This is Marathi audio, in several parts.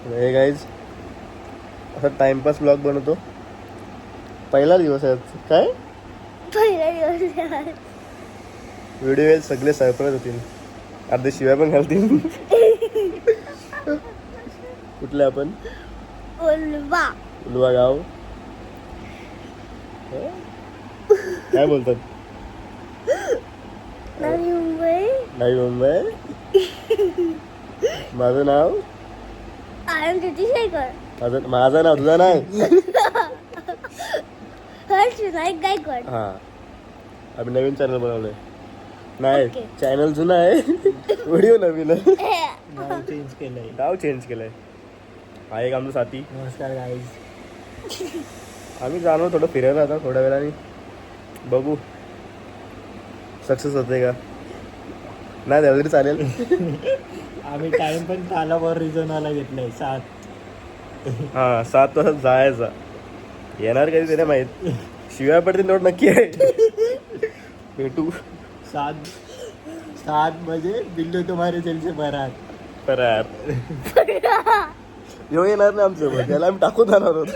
हे गाईज असा टाइमपास ब्लॉग बनवतो. पहिला दिवस आहे काय पहिला दिवस व्हिडिओ सगळे सरप्राईज होतील. अर्धे शिवाय पण घालतील. कुठले आपण उलवा गाव काय बोलतात नवी मुंबई. नवी मुंबई. माझं नाव आनंद शेखर. माझं नाव तुझं नाही. हर्ष विनायक गायकवाड. हा आम्ही नवीन चॅनल बनवलंय. नाही Okay. चॅनल जुना आहे. व्हिडिओ नवीन आहे. नाव चेंज केलंय. नाव चेंज केलंय. हा एक आमचं साथी. नमस्कार गाईज. आम्ही जाणार थोडं फिरायला आता थोड्या वेळाने बघू सक्सेस होते का नाही झालं तरी चालेल. आम्ही टाइम पण तालावर रिझनला घेतलंय 7. हा 7 वाजता जायचा. येणार कधी ते नाही माहित. शिवाय पडतील नोट नक्की आहे. भेटू 7 म्हणजे बिल्लू तुम्हारे जेल से बरात. फरार. येऊ येणार नाही आमचं त्याला आम्ही टाकून जाणार आहोत.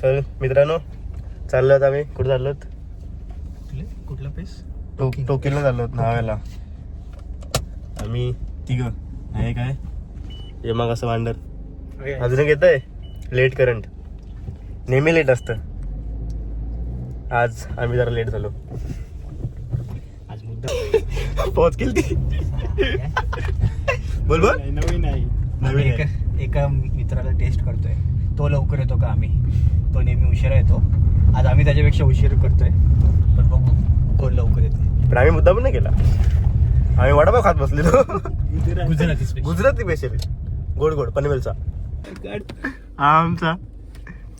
चल मित्रांनो चाललोत आम्ही. कुठं चाललोत? कुठला पेस? टोकियोला चाललोत नाव्याला. आम्ही तिघं आहे काय हे मग असं वांडर अजून एक येत आहे. लेट करंट नेहमी लेट असतं. आज आम्ही जरा लेट झालो. आज मुद्दा पोहोच केली ती. बोल बोल. नवीन आहे. नवीन एका मित्राला टेस्ट करतोय. तो लवकर येतो का आम्ही. तो नेहमी उशिरा येतो. आज आम्ही त्याच्यापेक्षा उशीर करतोय. पण बघू कोण लवकर येतो. पण आम्ही मुद्दा पण नाही केला. आम्ही वडापाव खात बसलेलो. गुजराती स्पेशल गोड गोड पनवेलचा. हा आमचा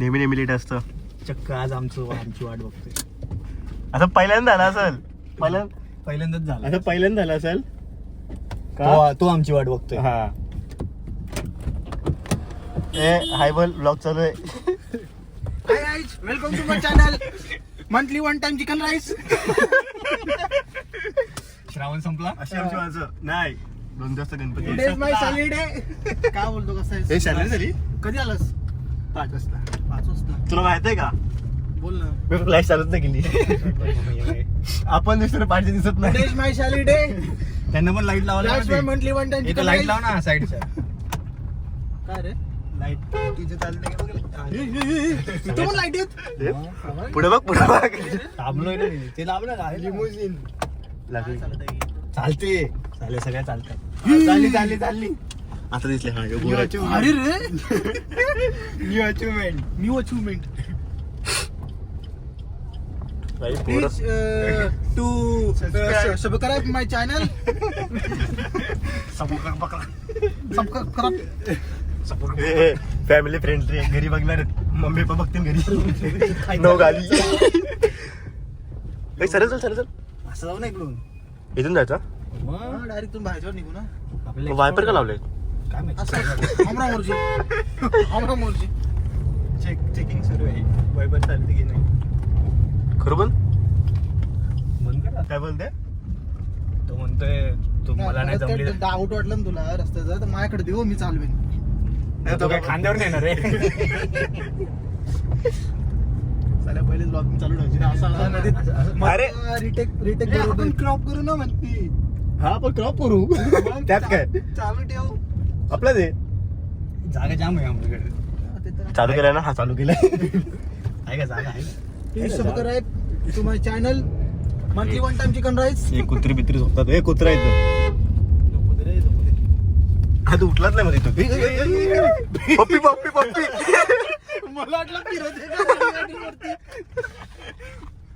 नेहमी नेहमी लेट असतं. चक्क आज आमची वाट बघतोय. असं पहिल्यांदा झालं असेल. पहिल्यांदाच झाला. असं पहिल्यांदा झालं असेल तो आमची वाट बघतोय. हा ए हाय बोल ब्लॉग चालू आहे. Hi guys, welcome to my channel. Monthly one time chicken rice. Shravan संपला. अशी आमची माणसं नाही 2 दिवस Ganpati. Today is my salary day. काय बोलतो कसं हे आहे? शाळेत झाली कधी आलास? 5 वाजता. 5 वाजता. तुला माहित आहे का बोल ना. मी फ्लॅश चालत नाही केली. आपण दिसतो पाहिजे दिसत Today नाही. is my salary day. त्यांना पण लाईट That's my लावायला monthly one time इथं chicken लाईट rice. लाव ना साईडच्या. काय रे? लाईट तिथे चालते का बघ. इथं पण लाईट येत. पुढे बघ पुढे बघ. थांबलोय ना मी. ते लाभ ना लिमोजिन लागली. चालते. चालेल सगळ्या चालतात. चालली. आता दिसले हा अरे रे. New achievement. New achievement. Please to subscribe my channel. Subscribe. Family friendly घरी बघणार मम्मी पप्पा बघतील घरी. नो गावी. सरळ चल सरळ चल. असं जाऊ ना इकडून. इथून जायचा. हा, डायरेक्ट तुम्ही बाहेरच्यावर निघू ना. आपल्याला वायपर का लावले? काय माहिती. असं हमरा मोर्जी. चेकिंग सुरू आहे. वायपर चालते की नाही. खरं पण बंद करा. काय बोलते? तो म्हणतोय तू मला नाही जमली. डाऊट वाटलं ना तुला रस्त्याचा तर माझ्याकडे देऊ मी चालवेन. तो काय खांद्यावर नेणार रे. चला पहिलेच ब्लॉगिंग चालू ठेवायची. अरे. रिटेक आपण क्रॉप करू ना म्हणते. हा पण क्रॉप करू त्यात काय चालू ठेव. आपलं ते जागा जाम आहे आमच्याकडे. चालू केलंय ना. हा चालू केलाय. आहे का जागा आहे. Please subscribe to my channel monthly one time chicken rice. हे कुत्री बित्री झोपतात. हे कुत्रा येतो. हा तू उठलाच नाही मध्ये तू. पप्पी पप्पी पप्पी. मला वाटलं फिरत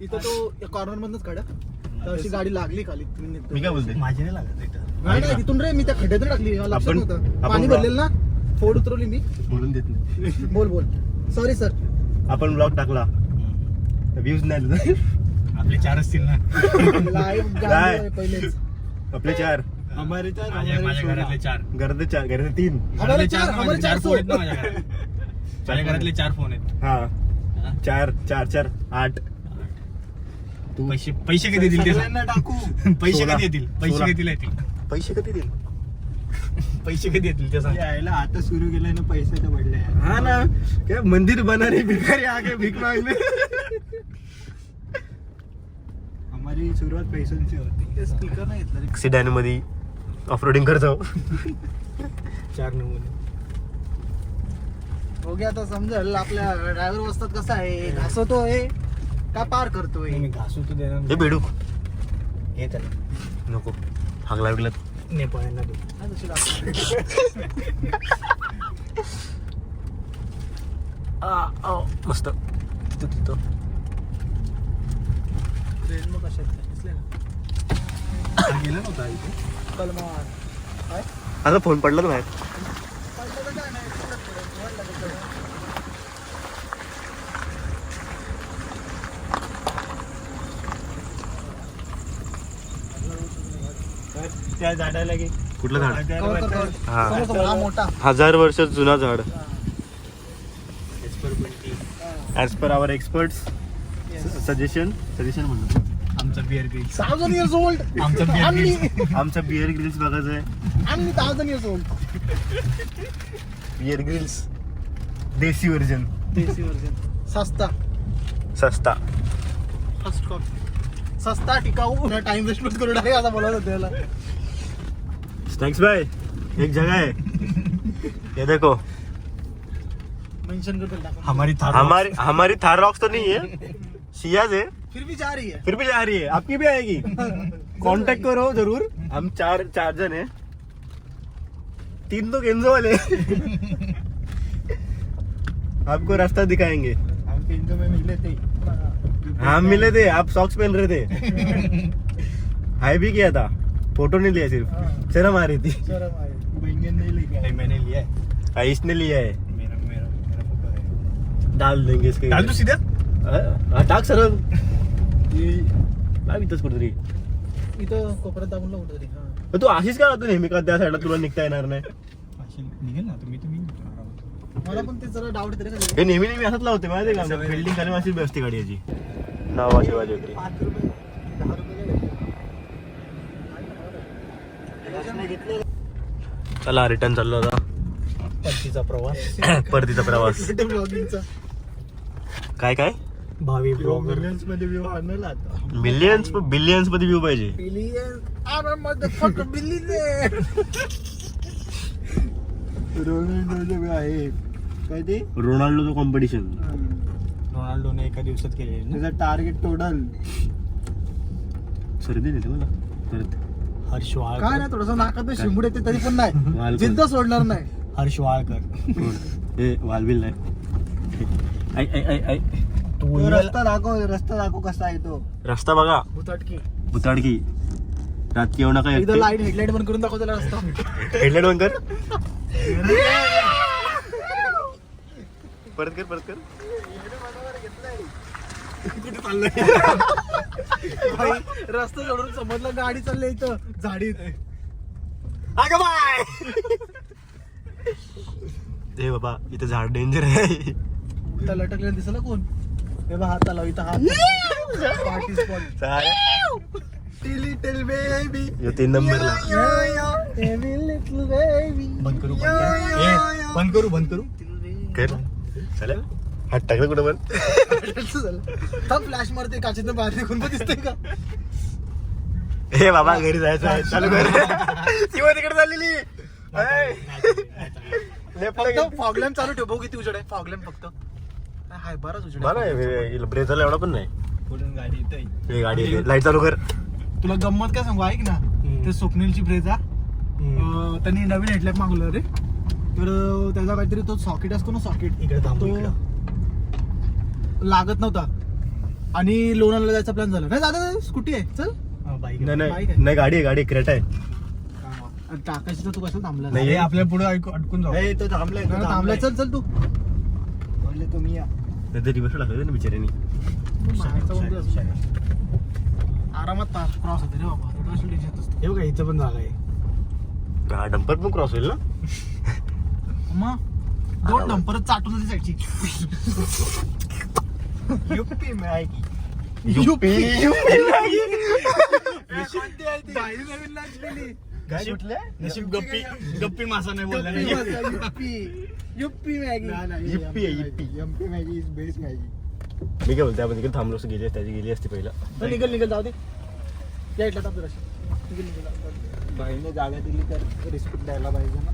इथं तो कॉर्नर मधनच काढा. तर अशी गाडी लागली खाली. मी काय बोलते माझी नाही लागत इथं. नाही तिथून रे मी त्या खड्ड्यात टाकली. मला लक्षात आपण- नव्हतं. आपण पाणी ब्लॉग- भरलेलं ना. फोड उतरवली मी. बोलून देत नाही. बोल सॉरी सर. आपण ब्लॉग टाकला व्ह्यूज नाही. आपले 4 असतील ना. लाईव्ह काय? गाडी आहे पहिलेच. आपले 4 हमारे चार माझ्या घरातले 4. घरातले 4 घरातले 3. हमारे चार हमारे 4 फोन आहेत ना माझ्या घरात. माझ्या घरातले 4 फोन आहेत. हा 4 4 4 8. पैसे कधी देतील ते सांग. टाकू. पैसे 16. कधी येतील. पैसे 16. कधी येतील. पैसे कधी देईल? पैसे कधी येतील ते सांग. यायला आता सुरू केलंय ना पैसे तर पडले हा ना क्या मंदिर बना रही भिखारी आगे भीक मांगने. आम्हाला सुरुवात पैशांची होती. स्पीकर नाही घेतला रे. सिडॅन मध्ये ऑफरोडिंग करतो. 4 नमुने. बघूया आता समजेल आपल्या ड्रायव्हर वस्तात कसा आहे, घासवतोय का पार करतोय. मी घासू तर देणार हे नाही. बेडूक हे त्याला नको हागला विकला. नेपाळ्यांना दे. नाही तशी लागते. मस्त तिथं ट्रेन मग कशा आहेत दिसले ना. गेलं नव्हतं इथे. कलमान काय आता फोन पडला ना बाहेर. पडलं तर काय नाही, तिकडंच पडेल. वर लागेल तेव्हा. त्या झाडाला गे कुठलं झाड? कवर कर, कवर. हा. समोर समोर, हा मोठा 1000 वर्ष जुना झाड. हा. As per hour experts suggestion म्हणतो. आमचा बिअर ग्रिल्स. 1000 years old. आमचा बिअर आम्ही ग्रिल्स. आमचं बिअर ग्रिल्स बघायचं आहे. आम्ही 1000 years old. बिअर ग्रिल्स देसी व्हर्जन देसी वर्जन सस्ता सस्ता. फर्स्ट कॉपी सस्ता टिकाऊ टाइम वेस्ट मत करू नये असं बोलत होते त्याला. स्नैक्स भाई एक जगह है ये देखो. मेंशन करते टाकून. हमारी थार हमारी थार रॉक्स तो नहीं है, सियाज है, फिर भी जा रही है. फिर भी जा रही है. आपकी भी आएगी. कांटेक्ट करो जरूर. हम चार जन हैं. 3 तो केंजो वाले. आपको रास्ता दिखाएंगे. हम पिंजो में मिले थे. हम मिले थे, आप सॉक्स पहन रहे थे. हाई भी किया था, फोटो नहीं लिया, सिर्फ शर्म आ रही थी. शर्म आहे. बैंगन नहीं लेके आए. मैंने लिया है. आयुष ने लिया है. मेरा फोटो है. डाल देंगे इसके. डाल तू सीधा. हा, टाक सरळ. काय इथंच कुठेतरी. इथं कोपऱ्यात दाबून लावतो तरी. हा. तू अशीच का राहतो नेहमी का त्या साईडला तुला निघता येणार नाही. अशी निघेल ना तुम्ही आरामात. मला पण ते जरा डाऊट येते रे कधी. हे नेहमी असंच लावते माहिती का बिल्डिंग खाली अशीच बसते गाडी याची. नावा शिवाजी वगैरे. 5 रुपये 10 रुपये चला रिटर्न चाललो आता. परतीचा प्रवास. परतीचा प्रवास. ब्लॉगिंगचा. काय काय भावी ब्लॉगर. मिलियन्स मध्ये व्ह्यू आणला आता. मिलियन्स बिलियन्स मध्ये व्ह्यू पाहिजे. Billion are motherfucker billion. Ronaldo आहे काय ते रोनाल्डो कॉम्पिटिशन. रोनाल्डोने एका दिवसात केले ना. त्याचा टार्गेट टोटल सर्दी देते मला परत. हर्ष काय वाळकर. नाही थोडस नाकात शिंबूड येते तरी पण नाही. वालकर. जिद्द सोडणार नाही. हर्ष वाळकर. हे वालबिल नाही. ऐ ऐ ऐ ऐ तू तो रस्ता दाखव कसा आहे तो. रस्ता बघा. भुताटकी. भुताडकी. रात की येऊ नका. एकदा लाईट हेडलाईट बंद करून दाखव त्याला रस्ता. हेडलाईट बंद कर. परत कर. कुठे चाललंय. भाई, रस्ता सोडून समजलं गाडी चालली इथं झाडीत. अगं बाय. हे बाबा इथे झाड डेंजर आहे. त्या लटकलेला दिसला कोण. हे बघ हात लाव इथं हात. Party spot. Little baby. 3 नंबरला. बंद करू. बंद करू. कर चला. हात टाकलं कुठं पण. फ्लॅश मारते काचेतनं बाहेर निघून पण दिसतंय का. हे बाबा घरी जायचं आहे. चालू कर. शिवा तिकडे चाललेली. फक्त फॉगलॅम्प चालू ठेव. बघू किती उजेड आहे. फॉगलॅम्प फक्त हाय बराच उजेड बरं आहे. ब्रेझरला एवढा पण नाही. पुढून गाडी येते. हे गाडी लाईट चालू कर. तुला गंमत काय सांगू ऐक ना. ते स्वप्नीलची ब्रेझा त्यांनी नवीन हेडलॅम्प मागवलं रे. तर त्याचा काहीतरी तो सॉकेट असतो ना. सॉकेट इकडे थांबू. तो लागत नव्हता आणि लोणावळ्याला जायचा प्लॅन झाला. नाही दादा स्कूटी आहे चल. बाईक. नाही गाडी क्रेटा आहे. टाकायची तर तू कशाला थांबला. नाही, हे आपल्या पुढे अडकून जाऊ. ए, तो थांबलाय तो थांबलाय. चल तू. बोलले तुम्ही या. नाही रिवर्स टाकलं ना बिचाऱ्यानी. आरामात क्रॉस होते रे बाबा. हे बघा इथं पण जागा आहे. डंपर पण क्रॉस होईल ना. मग 2 डंपरच चाटून जायची. यूपी में आएगी. युपी. कोणती आहे ती? बाई नवीन लागलेली. काय म्हटलं नशीब गप्पी गप्पी मासा नाही बोलला युप्पी मॅगी युप्पी आहे, Yippee. MP Maggi is best Maggi. मी काय बोलतो आपण तिकडे थांबलो असं गेली त्याची गेली असती पहिला. निघल जाऊ दे या इथला टाक जराशी. निघल बाईने जागा दिली तर रिस्पेक्ट द्यायला पाहिजे ना.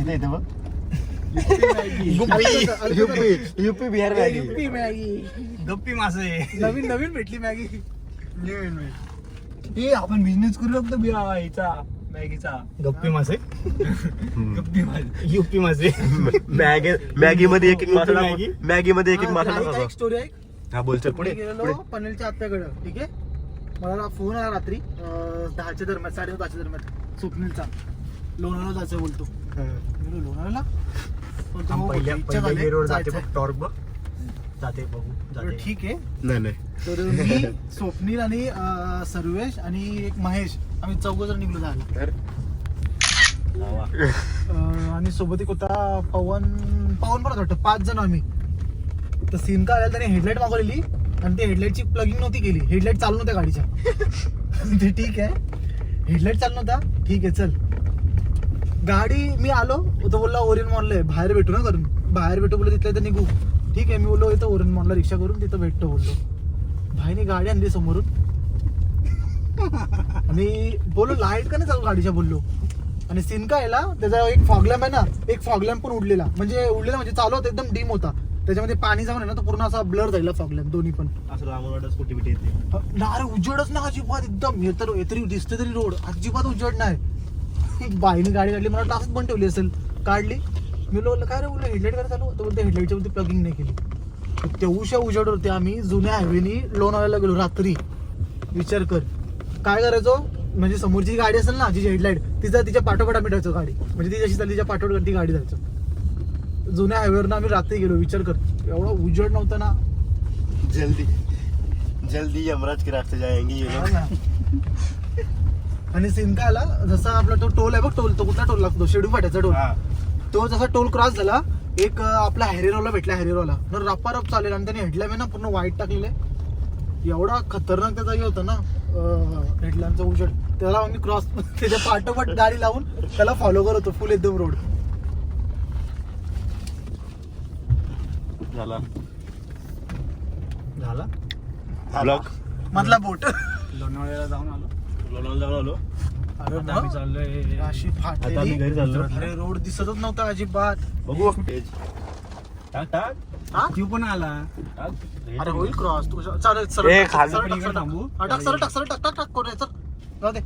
इथे येते बघ Yippee UP Bihar Maggi. Yippee Maggi गप्पी मासे नवीन भेटली मॅगी. हे आपण बिझनेस करू शकतो याचा मॅगीचा. गप्पी मासे गप्पी मासे युपी मासे मॅगी मध्ये एक मासा मॅगी? टाकू. मॅगी मध्ये एक मासा हा, टाकायचा. एक स्टोरी आहे. हा बोल चल पुढे पुढे गेलेलो पुढे. पनवेलच्या आत्याकडं. ठीक आहे. मला फोन आला रात्री 10च्या दरम्यान 10:30 दरम्यान स्वप्नीलचा. लोणावळा जायचं बोलतो. मी बोललो, लोणावळ्याला बोलतो, हो, इच्छा झाली, जायचंय. टॉर्क बघ जाते बघू बोललो, जाते. ठीक आहे. नाही तर मी स्वप्नील आणि सर्वेश आणि एक महेश आम्ही 4 जण निघलो जायला. आणि सोबत एक होता पवन पण वाटतं. 5 जण आम्ही. तर सीन काय आला, त्याने हेडलाईट मागवलेली आणि ते हेडलाईटची प्लगिंग नव्हती केली. हेडलाईट चालू नव्हत्या गाडीच्या. ते ठीक आहे, हेडलाईट चालू नव्हता. ठीक आहे चल. गाडी मी आलो तो बोलला ओरियन मॉलला आहे, बाहेर भेटू ना करून. बाहेर भेटू बोललो, तिथल्या इथं निघू. ठीक आहे, मी बोललो इथं ओरियन मॉलला रिक्षा करून तिथं भेटतो बोललो. भाईने गाडी आणली समोरून आणि बोललो लाईट का नाही चालू गाडीच्या बोललो. आणि सीन काय आला, त्याचा एक फॉगलॅम्प आहे ना, एक फॉगलॅम्प पण उडलेला म्हणजे चालू होता, एकदम डीम होता. त्याच्यामध्ये पाणी जाऊन आहे ना, तो पूर्ण असा ब्लर झालेला फॉगलॅम्प दोन्ही पण. असं लांबून स्कूटी बिटी येते. अरे उजेडच ना अजिबात एकदम. हे तरी दिसते तरी रोड अजिबात उजेड नाही. बाईने गाडी काढली, मला टासच पण ठेवली असेल. काढली, मी बोललो काय रे, बोललो हेडलाईट काय चालू. तो बोलतो हेडलाईटच्या मध्ये प्लगिंग नाही केली. तेवढ्या उजेडवरती आम्ही जुन्या हायवेनी लोणावळ्याला गेलो रात्री. विचार कर काय करायचो. म्हणजे समोरची गाडी असेल ना, जी हेडलाईट तिच्या पाठोपाठ आम्ही ठेवायचो गाडी. म्हणजे ती जशी चालली तिच्या पाठोपाठ ती गाडी जायचो. जुन्या हायवेवरनं आम्ही रात्री गेलो. विचार कर एवढा उजेड नव्हता ना. जल्दी यमराज के रास्ते जाएंगे ये लोग. आणि सीन काय आला, जसा आपला तो टोल आहे बघ, टोल तो कुठला टोल लागतो, शेडू फाट्याचा टोल. तो जसा टोल क्रॉस झाला, एक आपला हॅरिरोला भेटला. हॅरिरोला रपारप चालेल आणि त्याने हेडलॅम्प आहे ना पूर्ण व्हाईट टाकलेले. एवढा खतरनाक त्याचा हे होता ना हेडलॅम्पचा उजेड. त्याला आम्ही क्रॉस त्याच्या पाठोपाठ गाडी लावून त्याला फॉलो करत होतो फुल एकदम रोड. झाला झाला ब्लॉक मधला बोट. लोणावळ्याला जाऊन आलो. लोणावळा जाऊन आलो. अरे आता आम्ही चाललोय अशी आता आम्ही फाटलेली. घरी चाललो. अरे रोड दिसतच नव्हता अजिबात. बघू टाक टाक हा? तू पण आला. अरे होईल क्रॉस. तू चालेल सरळ ए, टाक, खाली सरळ टाक, इकडे सरळ टाक. थांबू. हा, टाक सरळ टाक, सरळ टाक, टाक टाक कोण आहे, चल जाऊ दे.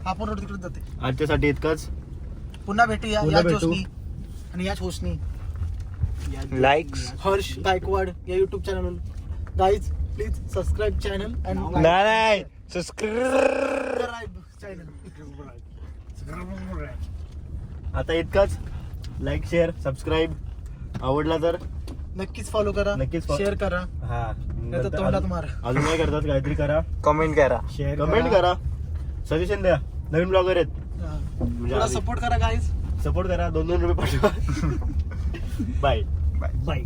आपण रोड तिकडे जाते. आजच्यासाठी इतकंच. पुन्हा भेटूया पुन्हा याच भेटू. जोशनी आणि याच होशनी. लाईक्स हर्ष गायकवाड या YouTube channel. Guys please subscribe channel and नाही सबस्क्राईब. चॅनल. आता इतकंच. Like share subscribe. आवडला तर नक्कीच फॉलो करा, नक्कीच follow. शेअर करा. हा नाहीतर तोंडात मारा. अजून काय करतात काहीतरी करा. कमेंट करा. शेअर कमेंट करा. सजेशन द्या. नवीन ब्लॉगर आहेत थोडा आम्ही. सपोर्ट करा गाईज. सपोर्ट करा. 2-2 रुपये पाठवा. Bye bye.